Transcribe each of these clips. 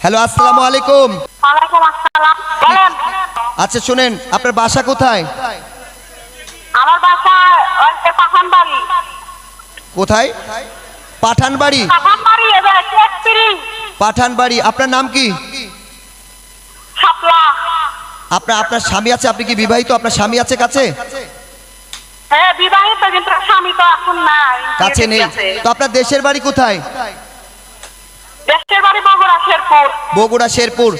Hello, আসসালামু আলাইকুম। ওয়ালাইকুম আসসালাম। বলেন। আচ্ছা শুনেন, আপনার বাসা কোথায়? আমার বাসা ওই পাঠানবাড়ি। কোথায়? পাঠানবাড়ি। পাঠানবাড়ি এবার শেখপুরি। পাঠানবাড়ি। আপনার নাম কি? শাপলা। আপনার স্বামী আছে? আপনি কি বিবাহিত? আপনার স্বামী আছে কাছে? হ্যাঁ বিবাহিত, কিন্তু স্বামী তো এখন নাই, কাছে নেই। তো আপনার দেশের বাড়ি কোথায়? দেশের বাড়ি বগুড়া শেরপুর। বগুড়া শেরপুর।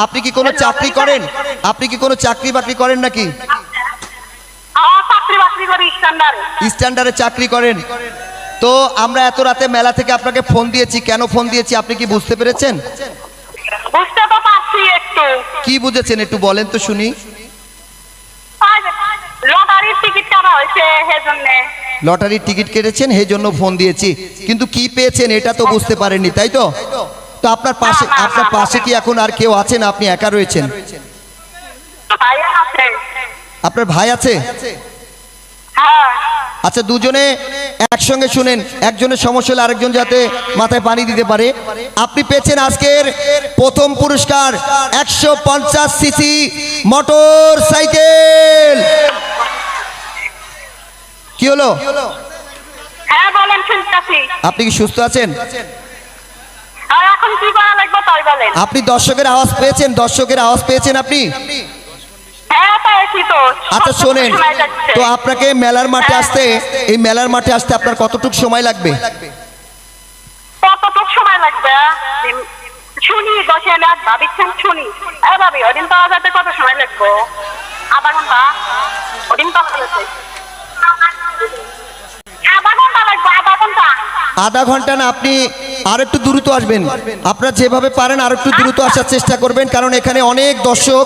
আপনি কি কোনো চাকরি করেন? আপনি কি কোনো চাকরি বাকরি করেন নাকি? আমার চাকরি বাকরি করি স্ট্যান্ডার্ডে। স্ট্যান্ডার্ডে চাকরি করেন। তো আমরা এত রাতে মেলা থেকে আপনাকে ফোন দিয়েছি, কেন ফোন দিয়েছি আপনি কি বুঝতে পেরেছেন? বুঝতে তো পারছি একটু। কি বুঝেছেন একটু বলেন তো শুনি। লটারির টিকিট কাটা হয়েছে সেজন্যে। লটারির টিকিট কেটেছেন, সেই জন্য ফোন দিয়েছি। কিন্তু কি পেয়েছেন এটা তো বুঝতে পারেননি, তাই তো? তো আপনার পাশে কি এখন আর কেউ আছেন? আপনি একা রয়েছেন? ভাইয়া আছে। আপনার ভাই আছে? হ্যাঁ। আচ্ছা, দুজনে একসঙ্গে শুনেন, একজনের সমস্যা হলে আরেকজন যাতে মাথায় পানি দিতে পারে। আপনি পেয়েছেন আজকের প্রথম পুরস্কার 150 সিসি মোটর সাইকেল। কি হলো? হ্যাঁ বলেন, শুনতেছি। আপনি কি সুস্থ আছেন? আর এখন কি করা লাগবে তাই বলেন। আপনি দর্শকের আওয়াজ পেয়েছেন? দর্শকের আওয়াজ পেয়েছেন আপনি? হ্যাঁ পেয়েছি তো। আচ্ছা শোনেন, শোনা যাচ্ছে। তো আপনাকে মেলার মাঠে আসতে, এই মেলার মাঠে আসতে আপনার কতটুকু সময় লাগবে? কতটুকু সময় লাগবে? শুনি বসে না ভাবিচ্ছেন, শুনি ভাবি ওদিন পাওয়া যাতে কত সময় লাগবে? আধা ঘন্টা। ওদিন পাওয়া যাচ্ছে আধা ঘন্টা লাগবে। আধা ঘন্টা। আধা ঘন্টা না, আপনি আর একটু দ্রুত আসবেন। আপনারা যেভাবে পারেন আর একটু দ্রুত আসার চেষ্টা করবেন, কারণ এখানে অনেক দর্শক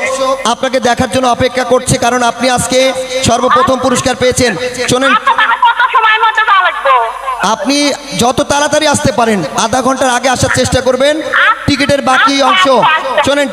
আপনাকে দেখার জন্য অপেক্ষা করছে, কারণ আপনি আজকে সর্বপ্রথম পুরস্কার পেয়েছেন। শোনেন, আচ্ছা, তাহলে কত সময়ের মধ্যে যাওয়া লাগবে? আপনি যত তাড়াতাড়ি আসতে পারেন, আধা ঘন্টার আগে আসার চেষ্টা করবেন। টিকিটের বাকি অংশ শোনেন।